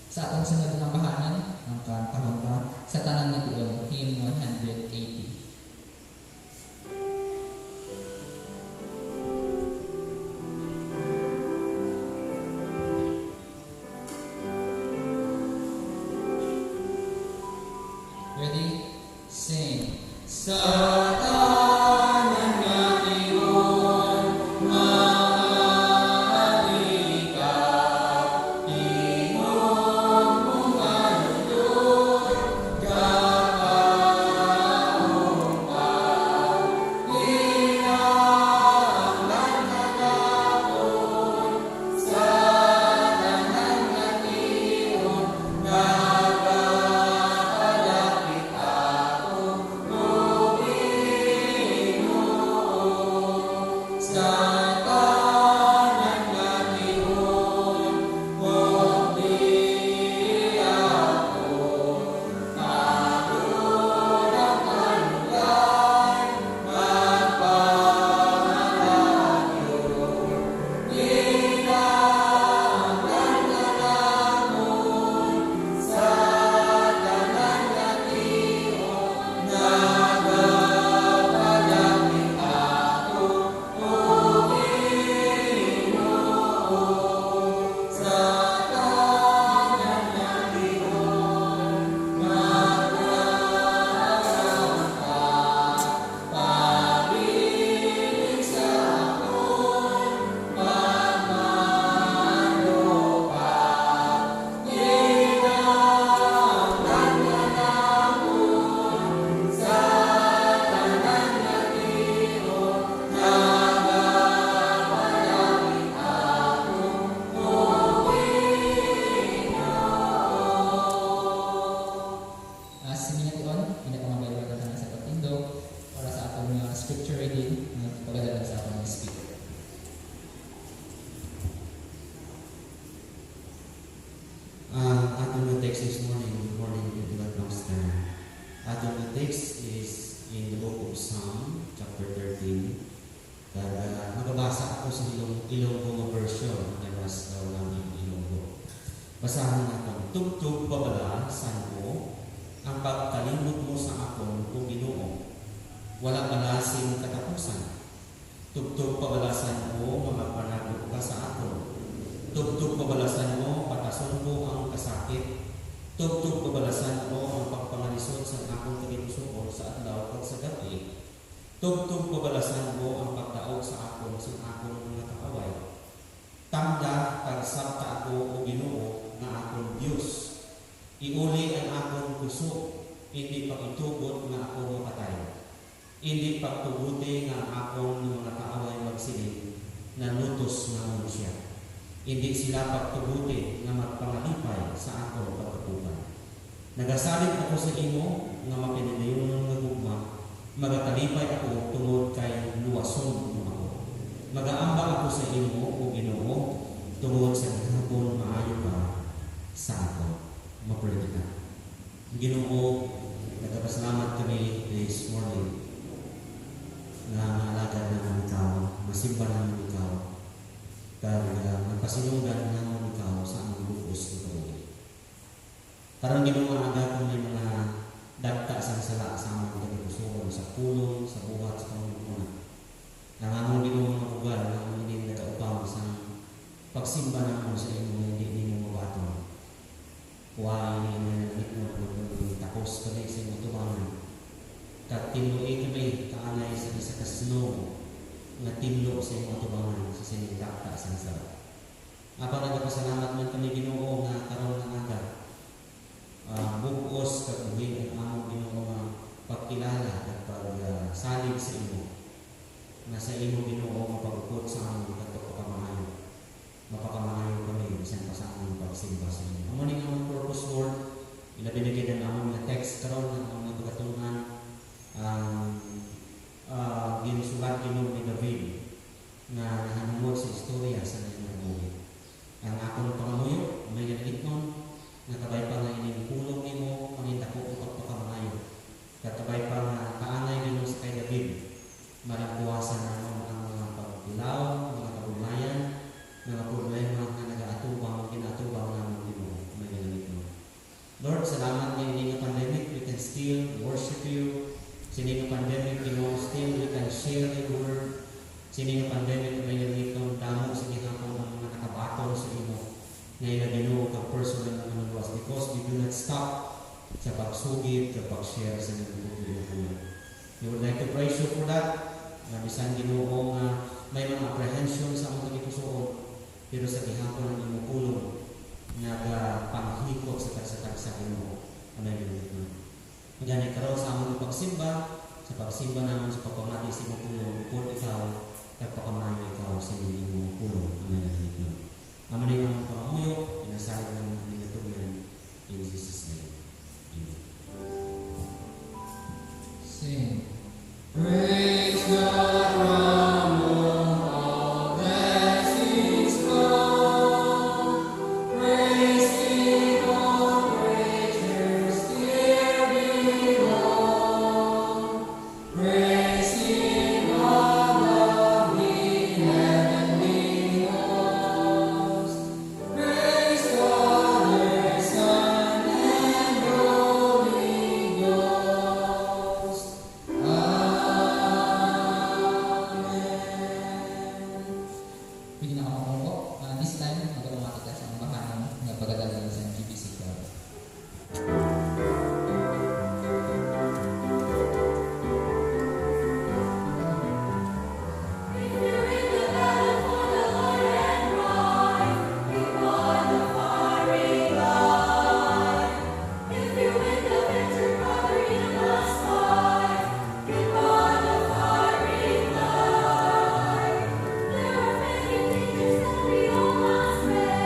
Sa atong sunod nga bahanan, ang kantahon sa tanan nga tuon, hymn 180. Ready? Sing. Sa tanan nga tuon, maari ka, tingog mong alulod, gapaumpaw, hinahanglan ka gapon, sa tanan nga tuon, nagapalapit ako, Panginoon. Sa tanan nga tuon, huwag di ako pagod ang kanulan, magpahalayo, hinahanglan ka lamon, sa tanan nga tuon, nagapalapit ako, Panginoon. Sa tanan nga tuon, magdarama ka, pag-ibig sa akon, pagmando ka, hinahanglan ka lamon, sa tanan nga tuon, nagapalapit ako, Panginoon. Siminatuan, pinakamabalik na sa pagtindog para sa atong scripture reading na pagdadala sa atong speaker. Atong text this morning, good morning, good master. Atong text is in the book of Psalm, chapter 13. Magbabasa ako sa Ilonggo version, nabas daw namin Ilonggo. Basahin natin. Tugtog pabalasan mo, ang pagkalimot mo sa akon, o Ginoo. Wala balasin katapusan. Tugtog pabalasan mo, magpanagot ka sa akon. Tugtog pabalasan mo, patason mo ang kasakit. Tugtog pabalasan mo ang pagpangalisod sa akong kagitusukon sa adlaw o sa gabi. Tugtog pabalasan mo ang pagdaog sa akon sa akong mga kaaway. Tanda pagsabta ako o Ginoo nga akong Dios. Iuli ang akong puso, hindi pagitugot nga ako makatay. Hindi pagtuguti nga ang akong mga kaaway magsilid, na lutos nga mo siya. Hindi sila pagtuguti nga magpangalipay sa akong pagkatupan. Nagasalit ako sa imo nga mapininayon nga gugma, magatalipay ako tungod kay luwason mo ako. Magaamba ako sa imo o Ginoo tungod sa gihapon maayo ka sa ako. Mapray kita. Ginoo, nagpasalamat kami this morning na maalagad naman ikaw, masimba naman ikaw, kaya magpasinungan naman ikaw sa aming lupos ng kabuhi. Karang ginawa agad kung may mga dagta sa sala sa aming kagipusuhan, sa pulong, sa buhat, sa pangunguna. Nangamong ginawa mga ugal, nangamong hindi nagkaupang sa pagsimba naman sa inyo, hindi mo mabaton. Kuhain niyo na tapos kami sa inyo tumangan. Katinloy kami kaanay sa isa kasino nga tinlo sa inyo tumangan sa sinindakta sa sala. Apa nagpasalamat man kami Ginoo nga karon nga aga. Bukos kabuhi ang among Ginoo nga pagkilala at pagsalig sa imo. Na sa imo Ginoo nga pagukot sa among pagpapamahayag. Mapakamahayo kami bisan pa sa among pagsimba sa inyo. Amo ning among purpose, Lord, ilabinigay ang among mga text karon ang among pagkatungan ginusulat Ginoo ni David na nahanungod sa istorya sa kanyang buhay. Ang akong pangamuyo, may nagitnon, nakabay pa nga ining pulong nimo, panginta ko pagpapamahayo. Katabay pa nga kaangay Ginoo sa kay David, maragbuwasan na ang mga pagbilaw, mga kabugnayan, mga problema na nag-aatubang, ginatubang namin Ginoo. May ganito. Lord, salamat ngayon hindi nga pandemic, we can still worship you. Sini nga pandemic, still we can share your word. Sini nga pandemic, ngayon itong damo sa ginagawa ng mga nakabatong sa imo. Ngayon na Ginoo kang personal na manuwas because we do not stop sa pagsugid, sa pag-share sa mga pagkukulang. We would like to praise you for that. Bisan Ginoo nga may mga apprehension sa mga pagkukulang, pero sa gihapon ng imong pulong nagpanghikot sa tagsa-tagsa Ginoo. Amen. Ganyan karon sa among pagsimba, sa pagsimba naman sa pagpamati sa imong pulong, upod ikaw, nagpakamay ikaw sa imong pulong. Amen. Amen ang pangamuyo, inasalig ng mga nilatugan in Jesus' name. Amen. Sing. Praise God from whom all blessings flow. Praise Him, all creatures here below. Praise Him, all of the heavenly hosts. Praise Father, Son, and Holy Ghost. Pwede na ako makumpo. This time, mag-automatic ka sa ang bahanan na pagdadala sa GBC Club. There are many things that we all must face.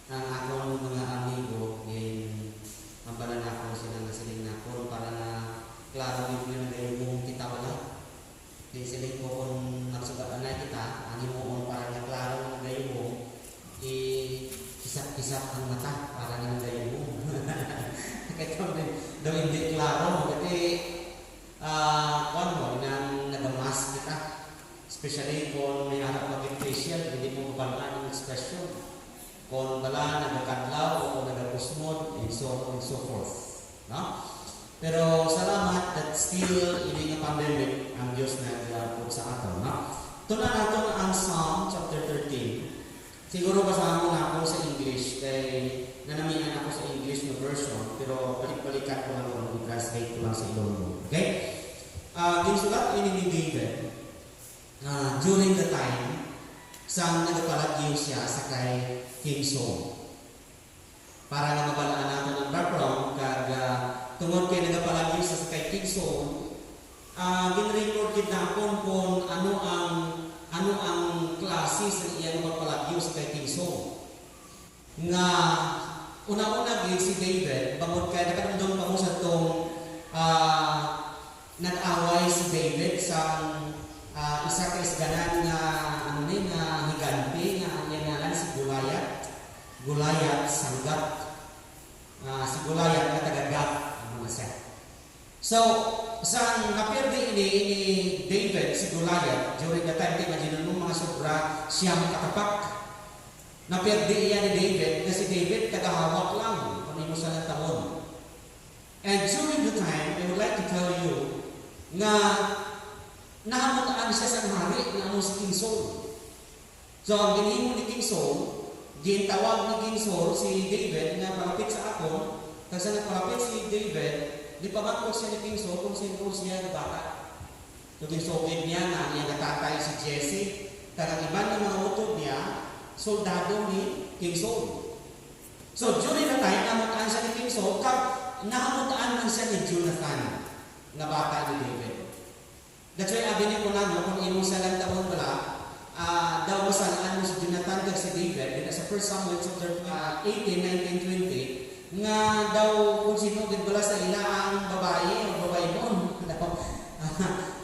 ang akong mga amigo in mabalan ako sila nga siling nakon para na klaro yung mga nagayong kita wala. Kaya siling ko kung nagsugat na kita, ang imo para na klaro ng nagayong kisap-kisap ang mata para na nagayong kaya daw hindi klaro kasi kung mo nang nagamas kita, especially kung may harap mag-facial, hindi mo mabalaan ng expression. Kung bala nagkadlaw o kung nagkusmod, and so on and so forth. No? Pero salamat that still ini nga pandemic ang Diyos nag-apod sa ato. No? Ito na natin ang Psalm chapter 13. Siguro basahan mo na ako sa English kay nanamihan ako sa English na version pero balik-balikan ko lang kung i-translate ko lang sa Ilonggo. Okay? Ginsulat ini ni David during the time sa nagapalagyo siya sa kay King Saul. Para na mabalaan natin ang background kag tungod kay nagapalagyo siya sa kay King Saul, ginrecord gid napon kung ano ang klase sa iyang magpalagyo sa kay King Saul. Nga una-una gid si David bangod kay nakatundong pa mo sa tong nag-away si David sa isa ka isganan nga nga higanti nga ang ngalan si Goliath sanggat si Goliath nga taga-Gath ang mga siya. So sa napirdi ni David si Goliath during the time kaya ginanong mga sobra siyang katapak. Napirdi iya ni David kasi David tagahawak lang panimo sa ng taon. And during the time I would like to tell you nga nahamutaan siya sa hari na si King Saul. So, ang ginihimo ni King Saul, gintawag ni King Saul si David na palapit sa ako. Kasi nagpalapit si David, di pabangkot siya ni King Saul kung sino siya na bata. So, ginsogin niya na niya natatay si Jesse. Tarang iban ng mga utod niya, soldado ni King Saul. So, during the time, nahamutaan siya ni King Saul, nahamutaan man siya ni Jonathan na bata ni David. That's why abinin ko na kung imong salang taon pala, daw masalaan mo si Jonathan kag si David din sa 1 Samuel chapter 18, 19, 20 nga daw kung sino gid bala sa ila ang babae o babae noon.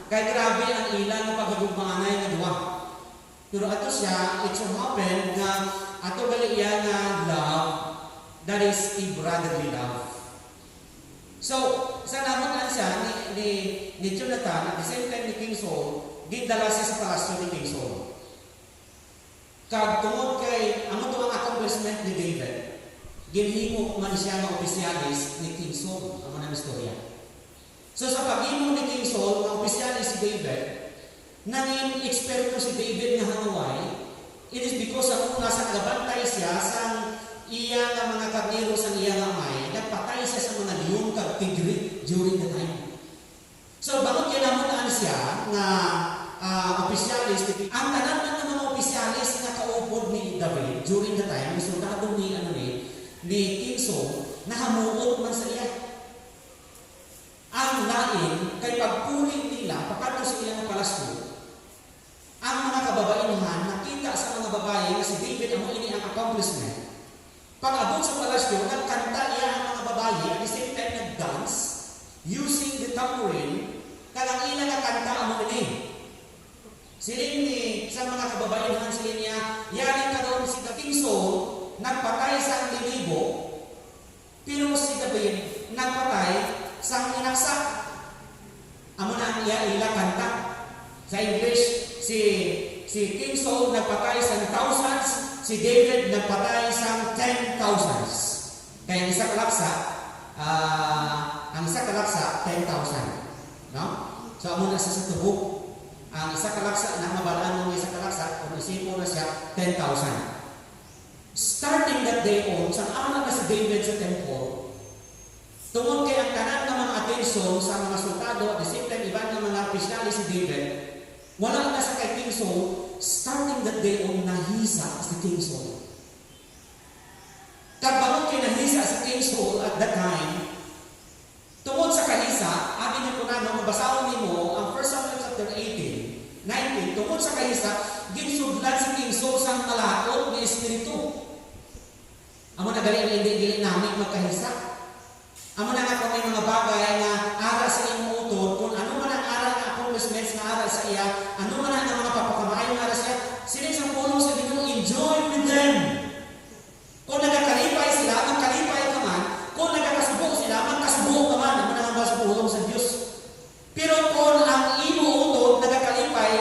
Kay grabe ang ila ng paghagugmaanay nga duwa. Pero ato siya, it so happen nga ato gali iya nga love, that is a brotherly love. So, sa namutan siya ni Jonathan, at the same time ni King Saul, gindala siya sa palasyo ni King Saul. Kag tungod kay, amo to ang accomplishment ni David, ginhimo man siya ng opisyalis ni King Saul, ang mga istorya. So, sa paghimo ni King Saul, ang opisyalis si David, nanging eksperto si David nga hanaway, it is because ang una sa nagabantay siya sa iya nga mga karnero sa iya nga may, nagpatay siya sa mga liyong kag tigri during the time. So, bakit kinamutaan siya nga opisyalis, ang tanan ng mga opisyalis na kaupod ni David during the time, soldado ni King Saul, nahamuot man sa iya. Ang lain, kay pagpuling nila, pagkato sa ilang palasyo, ang mga kababaihan nakita sa mga babae na si David ang ini ang accomplishment. Pag-abot sa palasyo, nagkanta niya ang mga babae at the same time nag-dance using the tambourine kalang ina nga kanta ang mga ini. Siling ni sa mga kababaihan siling niya, yarin ka doon si King Saul, nagpatay sa lilibo, pero si David nagpatay sa inaksak. Amo na ang ila kanta. Sa English, si King Saul nagpatay sa thousands, si David nagpatay sa 10,000. Kaya ang isa kalaksa, 10,000. No? So, amo na sa tubok. Ang isa kalaksa, namabalaan ng isa kalaksa, kung isipo na siya, 10,000. Starting that day on, sa anak na si David sa temple, tungod kay ang tanan ng mga atensyon sa mga sultado, at the same time, iba ng mga opisyali si David, wala na sa kay King Saul, starting that day on, nahisa si King Saul. Kapag kinahisa si King Saul at that time, tungod sa kahisa, abi niyo po na, mabasawin mo ang 1 Samuel chapter 18, 19, tungod sa kahisa, ginsudlan si King Saul sa malakot ni Espiritu. gali hindi namin magkahisa. Amo na nga kung may mga bagay na ara sa imong utod, kung ano man ang ara nga accomplishments na ara sa iya, ano man ang mga papakamayong ara sa iya, sila sa pulong sa Ginoo, enjoy with them. Kung nagkakalipay sila, magkalipay ka man. Kung nagkakasubo sila, magkasubo ka man. Ano na nga ba sa pulong sa Diyos? Pero kung ang imo utod nagkakalipay,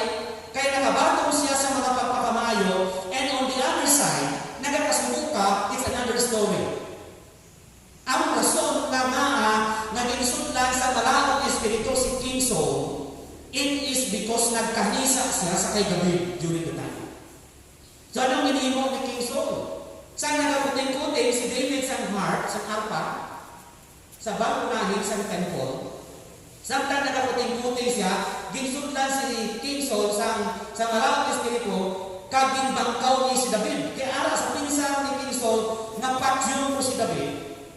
kaya nakabatong siya sa mga pagpapamayo, and on the other side, nagkakasubo ka, it's another story. Ang rason nga nag-insutlan sa malaking espiritu si King Saul, it is because nagkahnisa siya sa kay David during the time. So anong ginimo ni King Saul? Sa nagakuting-kuting si David sa harp, sa arpa, sa bangunahin sa temple, samtang nagakuting-kuting siya, ginsutlan si King Saul sa malaking espiritu, kabing bangkaw ni si David. Kaya ara sa pinsan ni King Saul, napatyong ko si David,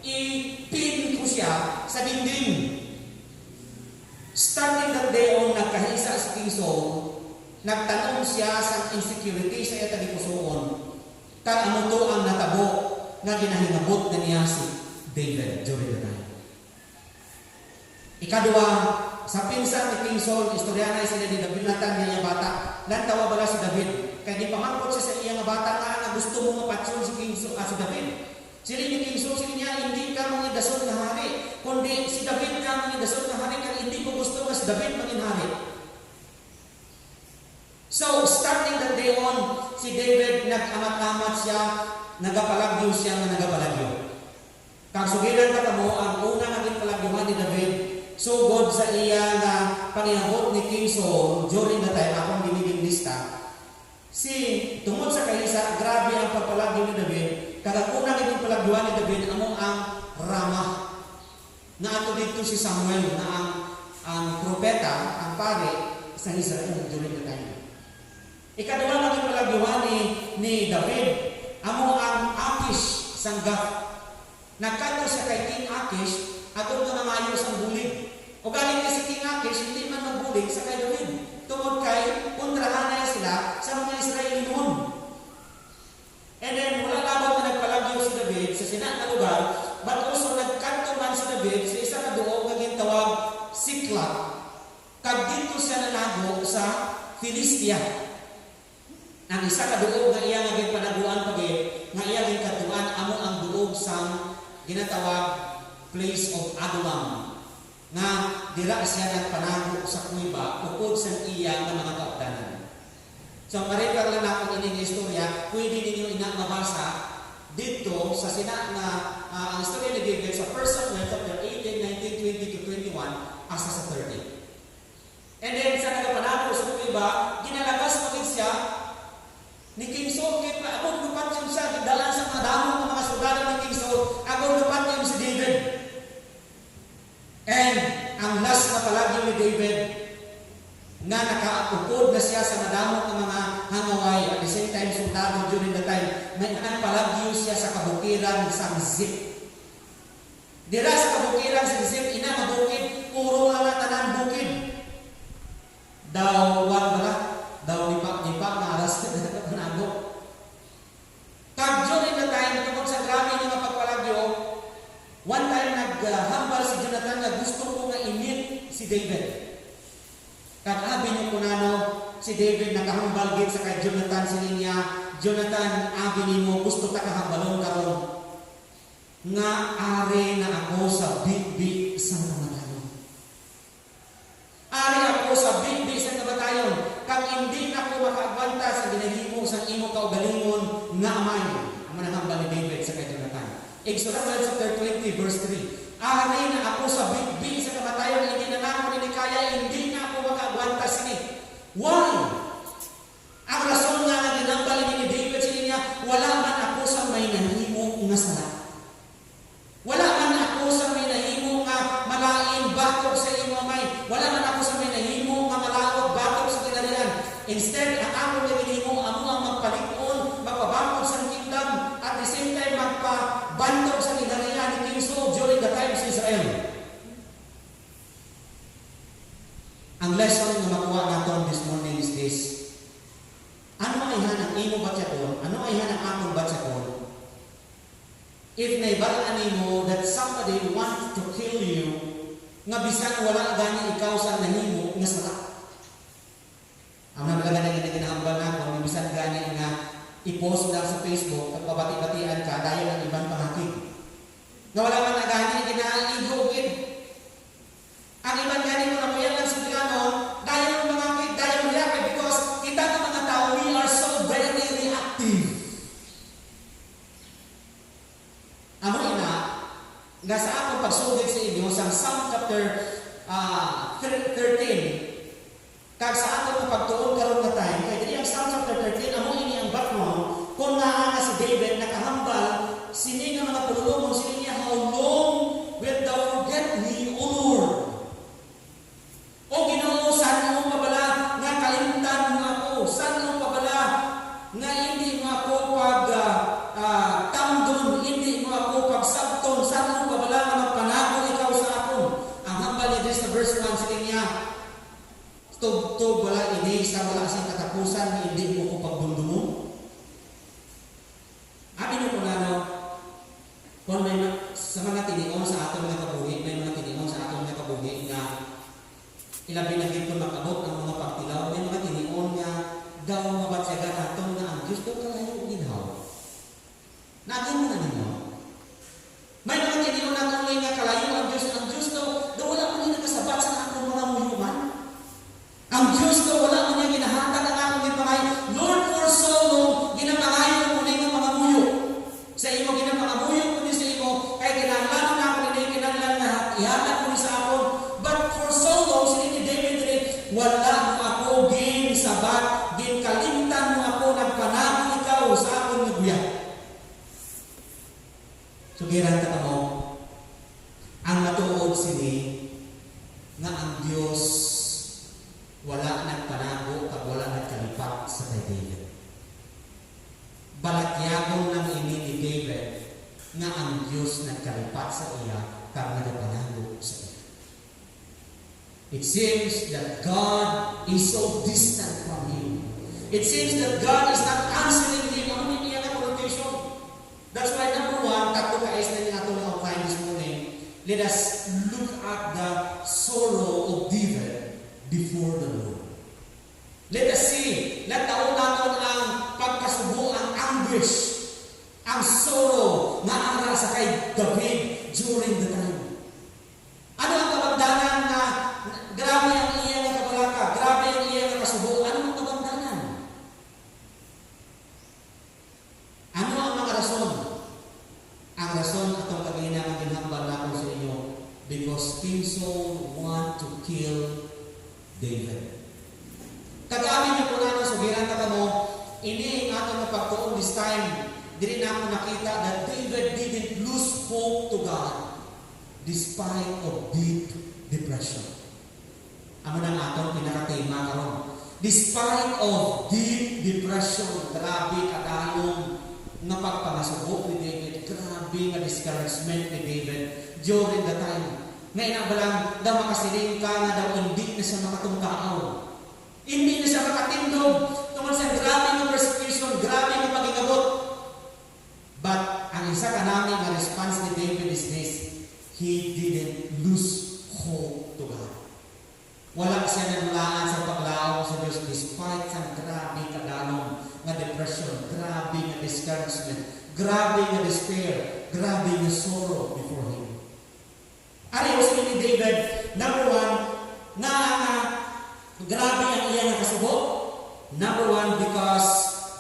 ipin ko siya sa dingding. Starting that day on, nagkahisa si King Saul, nagtanong siya sa insecurity sa iya tagipusoon. Kag ano to ang natabo nga ginahingabot na niya si David during the time. Ikadua, sa pinsan ni King Saul, istoryanay sila ni David natan niya bata. Lantawa bala si David. Kaya di pamangkot siya sa iya nga bata nga gusto mo mapatsyon si King Saul, si David. Sila ni King Saul, sila niya, hindi ka mangidasol na hari. Kundi si David ka mangidasol na hari, kaya hindi ko gusto nga si David mangin hari. So, starting that day on, si David nag-amat-amat siya, nagapalagyo siya nga nagapalagyo. Kang sugilan ka mo, ang una naging palagyuhan ni David, sugod sa iya na pangingabot ni King Saul during the time, akong biniging lista, tungod sa kahisa, grabe ang pagpalagyo ni David. Kagakuna naging palagyuhan ni David, among ang Ramah. Na ato dito si Samuel, na ang propeta, ang pare sa Israel during the time. Ikadua naging palagyuhan ni David, amo ang Akish sang Gath. Nagkanto siya kay King Akish, atong nga nangayo sang bulig. O galing kay si King Akish, hindi man magbulig sa kay David. Tungod kay kontrahanay sila sa mga Israeli noon. And then, wala labang na nagpalagyo si David sa sinat na lugar, but also nagkanto man si David sa isa ka duog nga gintawag Siklag. Kag dito siya nanago sa Filistia. Ang isa ka duog nga iya nga ginpanaguan pagi, nga iya ginkatuan amo ang duog sang ginatawag place of Adullam. Nga dira siya nagpanago sa kuiba ukod sa iya nga mga kaupdanan. So marikar lang ako ining istorya, pwede ninyo ina mabasa dito sa sina nga ang istorya ni David sa 1 Samuel chapter 18, 19, 20 to 21 asa sa 30. And then sa nagapanago sa kuiba, ginalagas maging siya ni King Saul, kaya akong lupat yung siya, dalan sa mga damong ng mga sundalo ng King Saul, akong lupat yung si David. And ang last na palagyo ni David, nga nakaupod na siya sa madamong ng mga hangaway, at the same time sundalo during the time, may ang palagyo siya sa kabukiran sa Zip. Dira sa kabukiran sa Zip, ina mabukid, puro nga tanan bukid. Daw, nipa, na aras na panago. Kag during the time, tungkol sa grabe ng mga pagpalagyo, one time naghambal si Jonathan na gusto ko nga init si David. Kag abi niyo kunano, si David nakahambal gid sa kay Jonathan sila niya, Jonathan, abi nimo gusto ta kahambalon karon. Nga are na ako sa big sa kamatayon. Are ako sa big sa kamatayon. Kag hindi na ko makaagwanta sa ginahimo sa imo kaugalingon nga amay. Ang manahambal ni David sa kay Jonathan. Exodus chapter 20 verse 3. Ari na ako sa big sa kamatayon, hindi na ako ni kaya, hindi na ako makaagwanta sini. Why? Ang rason nga ginambal ni David sa niya, wala man ako sa may nahimo nga sala. Wala man ako sa may nahimo nga malain batok sa imo may. Wala man ako sa may nahimo nga malaot batok sa kinalian. Instead, ang ako nga ginimo amo ang magpalikon, magpabakod sa kingdom, at the same time magpabantog sa kinalian ni King Saul during the times of Israel. Ang lesson na makuha natin this morning is this: if naibal nimo that somebody wants to kill you, nga bisan wala gani ikaw sa nahimo nga sala. Ang nabalaga na ginahambal na kung bisan gani nga i-post lang sa Facebook at pabati-batian ka dahil ang ibang pangakit. Nga wala man na gani ginaaligugid. Ang ibang gani mo na puyan lang sa Pilano dahil ang pangakit, dahil ang react because kita ng mga tao, we are so very reactive. Amo ina, nga sa akong pagsugid sa inyo sa Psalm chapter 13, kag sa atong pagtuon karon nga time, kay diri ang Psalm chapter 13, amo ini ang background kung naa nga si David nakahambal sini nga mga pululong sini niya, how long wilt thou forget me, O Lord? O Ginoo, saan mo pabala nga kalimtan mo ako? Saan mo pabala nga hindi mo ako tamdon, hindi mo ako pagsabton? Saan mo pabala nga magpanago ikaw sa akon? Ang hambal ni sa verse 1 sini niya, tug wala ini sa wala sing katapusan, hindi mo ko pagdumdumo. Abi no kunano, kung may sa mga tinion sa atong mga kabuhi, may mga tinion sa atong mga kabuhi nga ilabi na gito makabot ang mga pagtilaw, may mga tinion nga daw mabatyagan atong na ang Diyos daw kalayo ginhaw. Naging mga ninyo. May mga tinion na kung nga kalayo ang Diyos daw wala mo nila kasabat sa atong mga muyuman. Ang Diyos daw wala mo niya ginahatag ang akong gipangay. Lord, for so long, ginapangayo mo ng mga muyo. Sa imo ginapangamuyo ko ni sa imo, kay kinahanglan na ako ni kinahanglan na ihatag ko ni sa akon. But for so long, sila ni David rin, wala mo ako sabat, kalimtan mo ako, nagpanahon ikaw sa akong nagbuya. Sugiran ka mo, ang matuod sini, nga ang Diyos wala nagpanago at wala nagkalipat sa kay David. Balakyagong ng ini ni David nga ang Diyos nagkalipat sa iya kang nagpanago sa iya. It seems that God is so distant from him. It seems that God is not answering him. Ano hindi niya na quotation? That's why number one, tatlo ka is na yung atong outline this morning. Let us look at the sorrow of David before the Lord. Let us see, nataon natin ang pagkasubo, ang anguish, ang sorrow na ang rasa kay David during the time. Ano ang kabagdanan na grabe ang iya ng kabalaka, grabe ang iya ng kasubo? Ano ang kabagdanan? Ano ang mga rason? Ang rason atong kaginang ginhambal natin sa inyo, because King Saul want to kill David. Kagabi niyo po na sugiran ka mo, ini ang atong napagtuon this time, dili na ako nakita that David didn't lose hope to God despite of deep depression. Amo nang atong pinaka-tema karon. Despite of deep depression, grabe kadayong nga pagpamasubo ni David, grabe nga discouragement ni David during the time. Ngayon na balang daw makasiling ka nga daw hindi na siya makatungkaaw. Hindi na siya makatindog tungkol sa grabe ng persecution, grabe ng pagigabot. But ang isa ka namin na response ni David is this: he didn't lose hope to God. Wala siya nanulaan sa paglaong sa Diyos despite sa grabe kadalong na depression, grabe na discouragement, grabe na despair, grabe na sorrow before him. Ariyo sa ni David, number one, na grabe ang iya na kasubo. Number one, because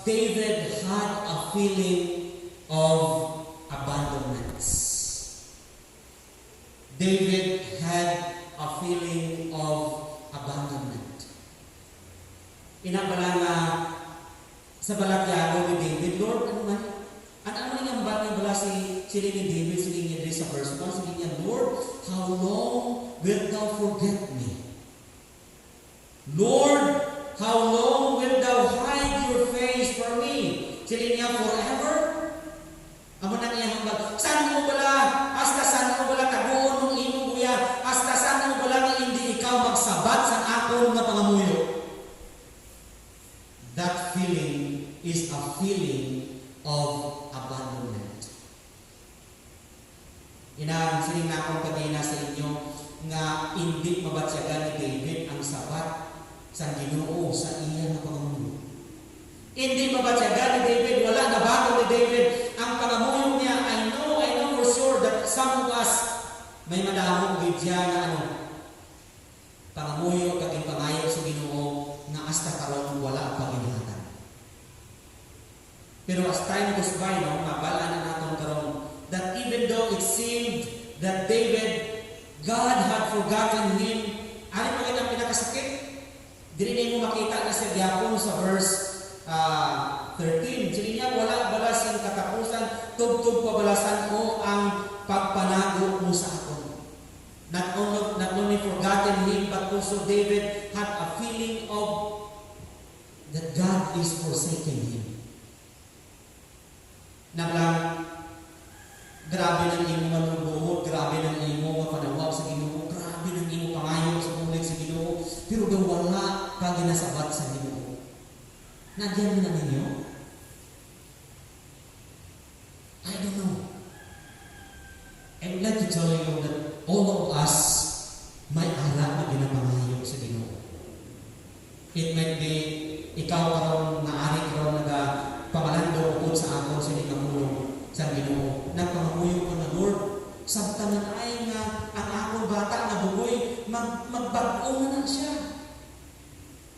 David had a feeling of abandonment. David had a feeling of abandonment. Inabala nga sa balakyago ni David, Lord, ano man? Ano nga ba nga bala sila ni David, sila niya sa verse 1, sila niya, Lord, how long wilt thou forget me? Lord, how long wilt thou hide your face from me? Sila niya, forever? Amo na niya hambal, saan mo bala? Hasta saan mo bala kabuon mong imong buya? Hasta saan mo bala nga hindi ikaw magsabat sa akong na pangamuyo? That feeling is a feeling of abandonment. Inang sining na akong kagina sa inyo nga hindi mabatsyagan ni David ang sabat sa Ginoo sa iya na pangamuyo. Hindi mabatsyagan ni David, wala na bago ni David ang pangamuyo niya. I know for sure that some of us may madamong bidya na pangamuyo kaging pangayo sa Ginoo nga hasta karon wala ang paginhatan. Pero as time goes by, mabalaan na natin karon that even though it seemed that God had forgotten him, ano pa ang pinakasakit? Dili mo makita na sa gyapon sa verse 13. Dili niya wala balasin katapusan, tugtog pabalasan mo ang pagpanago mo sa akon. Not only forgotten him, but also David had a feeling of that God is forsaking him. Nablang, grabe ng imo manubuhod, grabe ng imo mapanawag sa Ginoo, grabe ng imo pangayo sa bulig sa Ginoo, pero daw wala ka ginasabat sa Ginoo. Nagyan mo na ninyo? I don't know. I would like to tell you that all of us may ala na ginapangayo sa Ginoo. It might be ikaw karon naari karon pangalando upod sa akon sa ningamulong sa Ginoo. Nagpangamuyo ko na Lord, sabtanan ay nga ang akong bata na bugoy magbag-o na siya.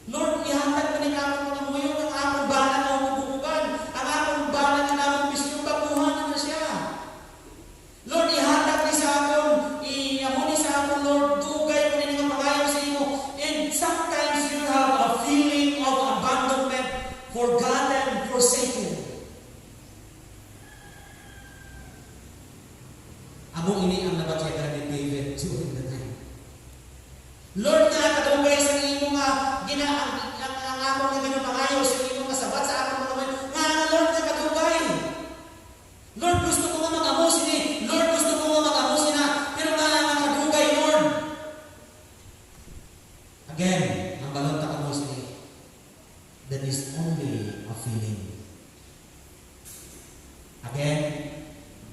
Lord, ihatag mo ni akong pangamuyo ng akong bata na umubugan, ang akong bata na namang bisyo baguhan na siya. Lord, ihatag ni sa akong, iamo ni sa akong Lord, dugay mo ni nga pangayo sa imo. And sometimes you have a feeling of abandonment, forgotten, forsaken. Amo ini ang nabatyagan ni David during the time. Lord, nga kadugay sa imo nga ang among nga ginapangayo sa imo nga sabat sa akong mga nga Lord nga kadugay. Lord, gusto ko nga mag-amo sini. Lord, gusto ko nga mag-amo sina. Pero nga kadugay, Lord. Again, ang balon ta kamo sini. That is only a feeling. Again,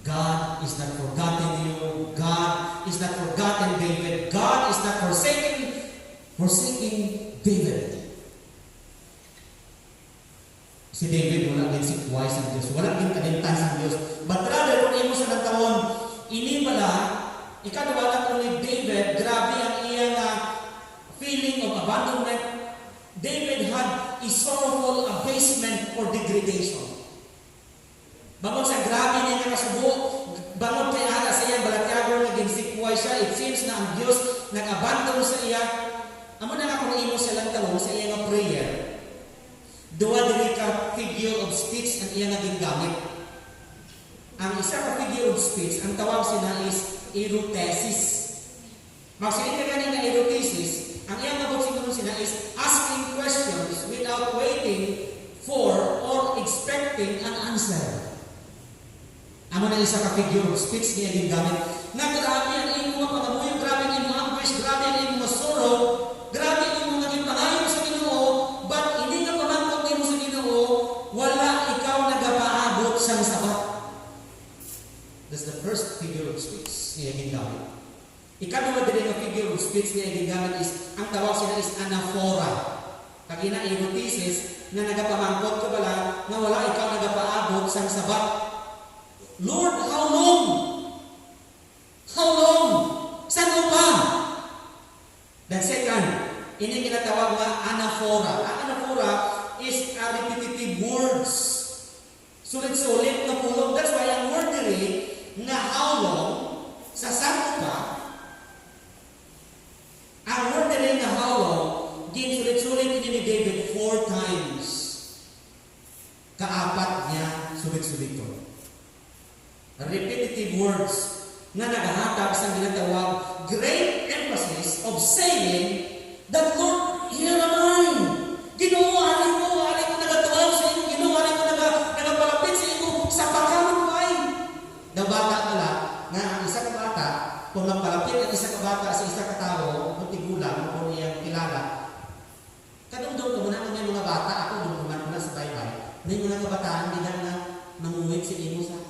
God is not forgotten you. God is not forgotten David. God is not forsaking David. Si David wala din sikway sa Diyos. Wala din kadintan sa Diyos. But rather, kung imo sa nagtawon, ini pala, ikadawala ko ni David, grabe ang iyang feeling of abandonment. David had a sorrowful abasement or degradation. Bangon sa grabe niya nakasubo, bangon kay Ana sa iyang balatyagon, naging sikway siya. It seems na ang Diyos nag-abandon sa iya. Amo na nga kung imo sa lang tawong sa iyang prayer. Duwa diri ka figure of speech ang iyang naging gamit. Ang isa ka figure of speech, ang tawag sina is erotesis. Magsilita ka nga erotesis, ang iyang nabot siguro sina is asking questions without waiting for or expecting an answer. Amo na isa ka figure of speech niya gingamit. Na grabe ang imo nga pangamuyo, grabe ang imo anguish, grabe ang imo nga sorrow, grabe ang imo naging pangayo sa Ginoo, but hindi nga pamangkot nimo sa Ginoo, wala ikaw nagapaabot sang sabat. That's the first figure of speech niya gingamit. Ikaduha diri nga figure of speech niya gingamit is ang tawag sila is anaphora. Kagina erotesis na nagapamangkot ka bala nga wala ikaw nagapaabot sang sabat. Lord, how long? How long? Saan pa? Then second, ini kinatawag nga anaphora. Ang anaphora is a repetitive words. Sulit-sulit na pulong. That's why ang word diri na how long, sa saan pa, ang word diri na how long, din sulit-sulit ini ni David 4 times. Kaapat niya sulit-sulit ko. Repetitive words na nagahatag sa ginatawag great emphasis of saying that Lord, here am I. Ginoo, ali ko nagatawag sa inyo. Ginoo, ali ko nagapalapit sa inyo sa pagkamatay. Nabata pala na ang isa ka bata, kung magpalapit ang isa ka bata sa isa ka tao, kung tigulang, kung iyang kilala, kadungdong ko na ng mga bata, ako dumduman ko na sa baybay, may mga kabataan, hindi na nanguwit sa inyo sa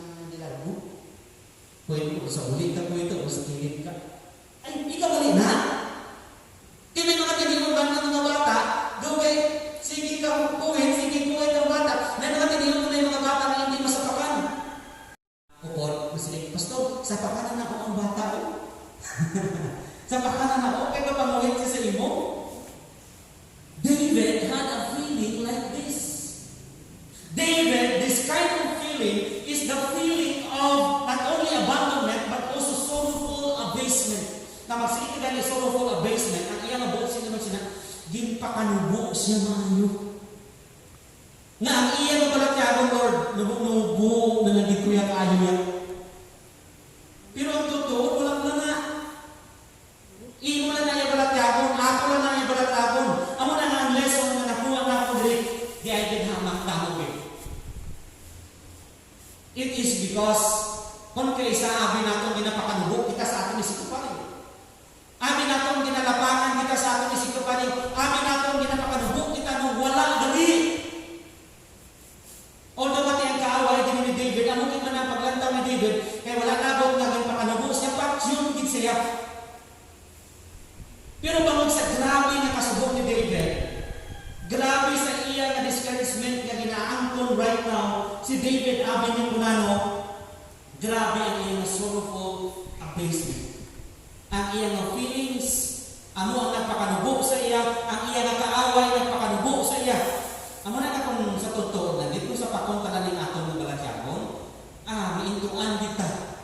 pwede mo o sa uli ka po ito, o sa kilid ka. Ay, ikaw uli na. Kaya may mga tiniwan ba ng mga bata, gawin, sige ka puwit, sige puwit ang bata. May mga tiniwan na yung mga bata na hindi masapakan. O sige, Pastor, sapakan na ako ang bata. Sapakan na ako, kaya papangulit siya sa imo. David had a feeling like this. David, this kind of feeling is the feeling of not only abandonment but also sorrowful abasement. Na magsigit ka ni sorrowful abasement, ang iyang abot siya naman siya, ginpakanubo siya maayo. Nga ang iyang mabalatyagon, Lord, nubo na nagikuya kaayo yan. Pero ang totoo, walang na. Imo na na ibalatyagon, ako na na ibalatyagon. Amo na nga ang lesson na nakuha na ako diri, di ay ginhamak dahog eh. It is because kung kaysa abi natin ginapakanubo kita sa ating isikupan. Abi natin ginalapangan kita sa ating isikupan. Abi natin ginapakanubo kita nung wala dali. Although pati ang kaaway din ni David, amo kita na paglantaw ni David, kaya wala nabot na ginapakanubo siya pa yun gid siya. Pero bangod sa grabe na kasubok ni David, grabe sa iya na discouragement nga ginaangkon right now, si David abi ni kunano, grabe ang iyang sorrowful abasement. Ang iyang feelings, amo ang nagpakanubo sa iya, ang iyang kaaway nagpakanubo sa iya. Amo na kung sa totoo na dito sa pakuntalan ng atong mga balatyagon, miintuan dita.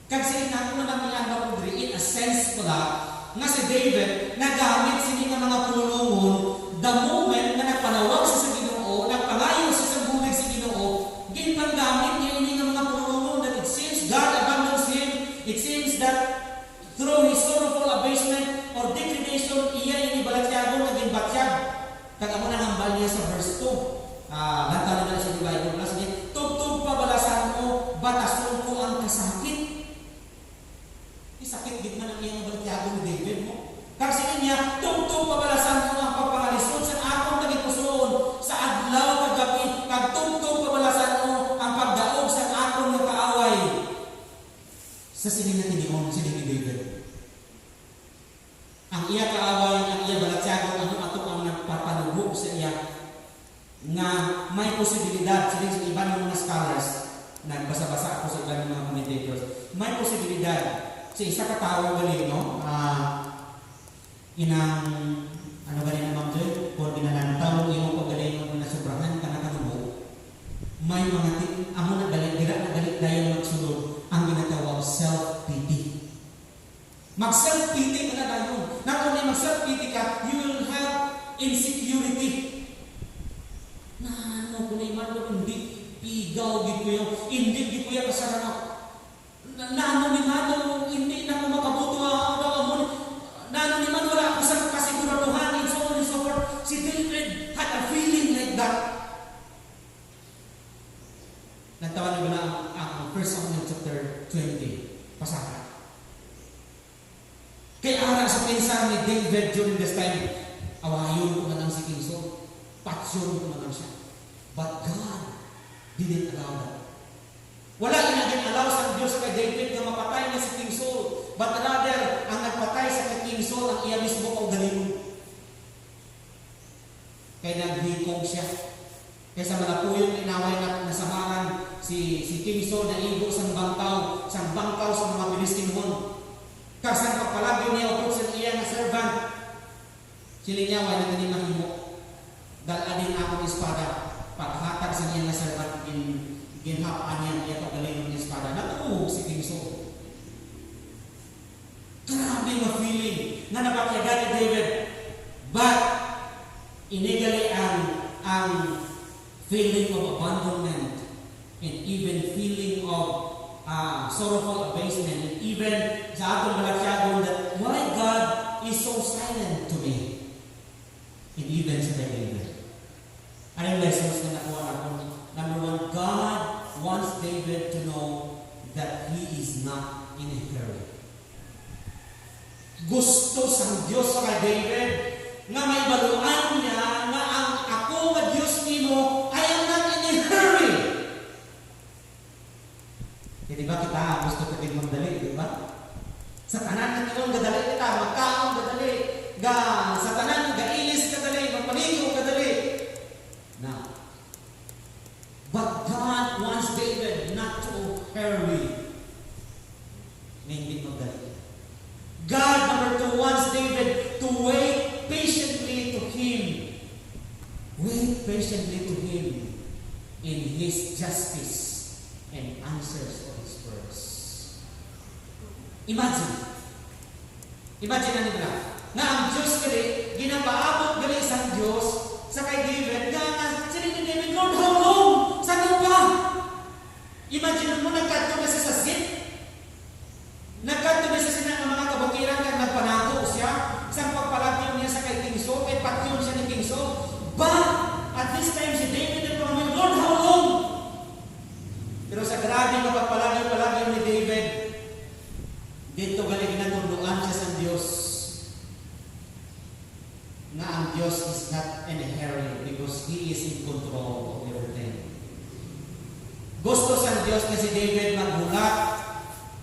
Kasi nato na namiyan ba po in a sense pala nga si David nagamit sini nga mga pulungon the moment na nagpanawag siya sa Ginoo, nagpangayo siya sa buhay sa Ginoo, ginpanggamit niya ini nga mga pulungon that it seems God abandons him, it seems that through his sorrowful abasement or degradation, iya ini balatyagon na ginbatyag. Kagamo na hambal niya sa verse 2. Lantaran na sa Bible plus niya, tugtog pa balasan mo, batason ko ang kasakit. Sakit gid man ang iyang balatyagon ni David mo. Kasi niya, tugtog pabalasan mo ang pagpangalisod sa akong tagipusoon sa adlaw kagabi, kag tugtog pabalasan mo ang pagdaog sa akong nga kaaway. Sa sining na tinigon si David. Ang iya kaaway, ang iya balatyagon, ano ato ang nagpapanubo sa iya nga may posibilidad sa iba ng mga scholars, nagbasa-basa ako sa iba ng mga commentators, may posibilidad sa isa ka tao galing, no? Inang, ano galing naman doon? Kung binalantaw, yung pagaling mo na sobrahan ka na kanubo, may mga amo na galing, dira na galing dahil magsunod, ang ginatawag self-pity. Mag-self-pity ka na tayo. Not only mag-self-pity ka, you will have insecurity. Na ano, kung iman mo, hindi, pigaw, hindi, gikuya kasarang Nano ni Mano, hindi na ko makabuto Nano ni Mano, wala ako sa kasiguraduhan and so on and so forth. Si David had a feeling like that. Nagtawa niyo ba na ang 1 Samuel chapter 20? Pasaka. Kaya ara sa pinsan ni David during this time, awayon ko man ang si King Saul, patsyon ko man siya. But God didn't allow that. Wala inagin-allow sa Diyos kay David na mapatay na si King Saul. But rather, ang nagpatay sa King Saul ang iya mismo kaugalingon. Kaya naghikong siya. Kaysa malapuyong inaway na nasamaran si King Saul na igo sa bangkaw sa mga Pilistinhon. Kasi ang pagpalagyo niya upod sa iya na servant, silinyawa na ganing mahimo. Daladin akong espada, paghatag sa iya na servant ginhapaan niya iya pagaling ng espada. Natuhog si King Saul. Grabe nga feeling na napakyagan ni David. But, inigali ang feeling of abandonment and even feeling of sorrowful abasement and even sa atong balatyagon that why God is so silent to me. And even sa David. Anong lessons na nakuha natin? Number one, God wants David to know that he is not in a hurry. Gusto sa Diyos kay David nga may baluan niya na ang ako nga Diyos nimo I am not in a hurry. Di ba kita gusto natin magdali, di ba? Sa tanan ng gadali kita, magkaon gadali, sa tanan gailis kadali, magpaligo kadali. Now, but God wants David not to hurry. Hindi magdali. God, number 2, wants David to wait patiently to Him. Wait patiently to Him in His justice and answers of His words. Imagine na nila, na ang Diyos gali, ginapaabot gali isang Diyos sa kay David, nga sila ni David, Lord, how long? Saan pa? Imagine mo, nagkadto na siya sa sit. Nagkadto na siya ng mga kabukiran kaya nagpanako siya. Isang pagpalagyon niya sa kay King Saul, kay patyon siya ni King Saul. But, at this time, si David ay pangawin, Lord, how long? Pero sa grabe na pagpalagyon ni David, dito gali ginatuluan siya sa Diyos na ang Diyos is not in a hurry because He is in control of everything. Gusto sa Diyos na si David maghulat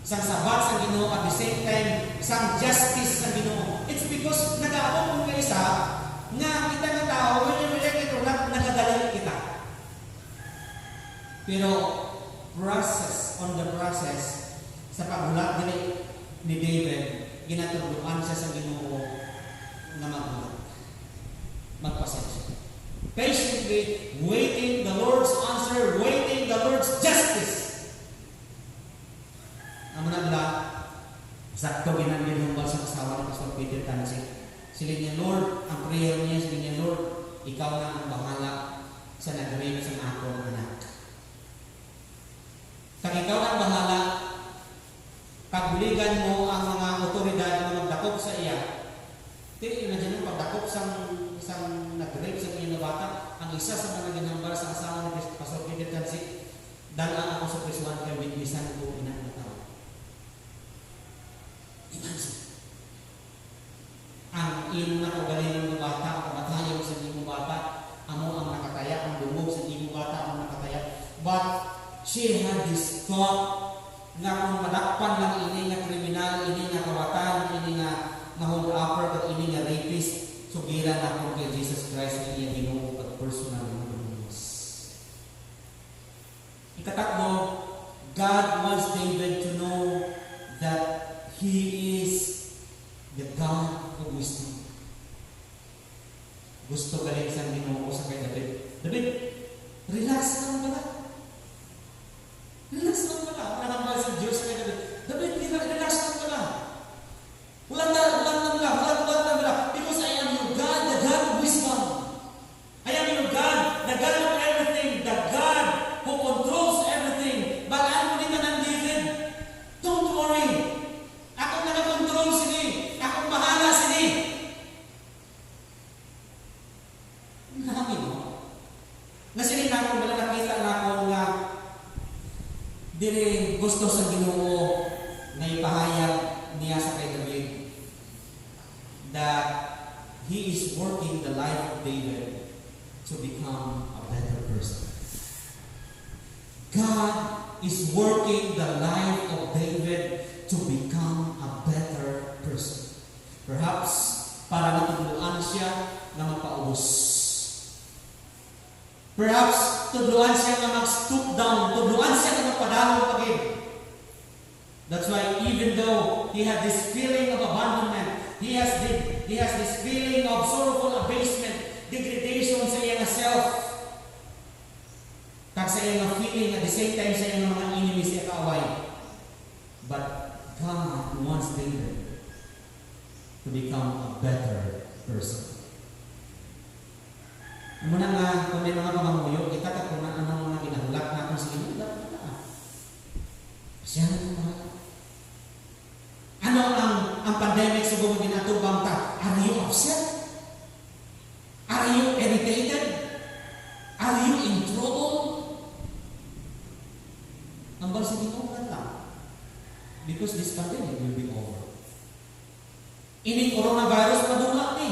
sang sabat sa Ginoo at the same time sang justice sa Ginoo. It's because nag-aabot kung isa nga kita nga tao wala kita nagadali kita. Pero on the process sa paghulat ni David, ginatuluan siya sa Ginoo na magpasensya. Patiently waiting the Lord's answer, waiting the Lord's justice. Ang managla, sakto ginanlinumbal sa kasawa ni Pastor Peter Tansik. Sila niya, Lord, ang prayer niya, sila niya, Lord, ikaw na ang bahala sa nag-rape sa akong anak. Kag ikaw ang bahala, pagbuligan mo ang mga otoridad na magdakop sa iya. Tiri na dyan ang pagdakop isang nag-rape sa iyong bata. Ang isa sa mga ginambar sa asawa ni Pastor Peter Tansik, dala ako sa prisuan kay witnessan ko ina na tao. Imagine. Ang iyong nakagaling ng bata, ang kamatayaw sa iyong bata, amo ang nakataya, ang dumog sa iyong bata, ang nakataya. But she had this thought nga kung madakpan lang ini nga kriminal, ini nga kawatan, ini nga hold upper, at ini nga rapist, sugiran ako kay Jesus Christ na iya Ginoo at personal na Ginoo. Ikatatlo, God wants David to know that He is the God of wisdom. Gusto galing sa Ginoo sa kay David. David, relax lang pala. Relax lang pala. Nanambal sa Diyos kay David. David, relax lang pala. Ulan lang. Because I am your God, the God of wisdom. I am your God, the God of everything, the God who controls everything. Balaan mo dito ng David. Don't worry. Ako nakakontrol sini. Ako bahala sini. Namin mo. Nasilita ko, wala nakita na ako nga dili gusto sa Ginoo na ipahayag niya sa kay David that he is working the life of David to become a better person. God is working the life of David to become a better person. Perhaps para matuluan siya na magpaubos. Perhaps tudluan siya na mag-stoop down, tudluan siya na magpadalong pagin. That's why even though he had this feeling of abandonment, he has this feeling of sorrowful abasement, degradation sa iyang self, kag sa iyang feeling at the same time sa iyang mga enemies sa kaaway. But God wants David to become a better person. Muna nga, kung may mga pamanguyo, kita ka kung anong mga ginahulak na kung sige mo, dapat na. Siya na kung mga. Ano ang pandemic sa buong ginatubang ta? Are you upset? Are you irritated? Are you in trouble? Ang balsa ginoo lang. Because this pandemic will be over. Ini coronavirus madungak ni.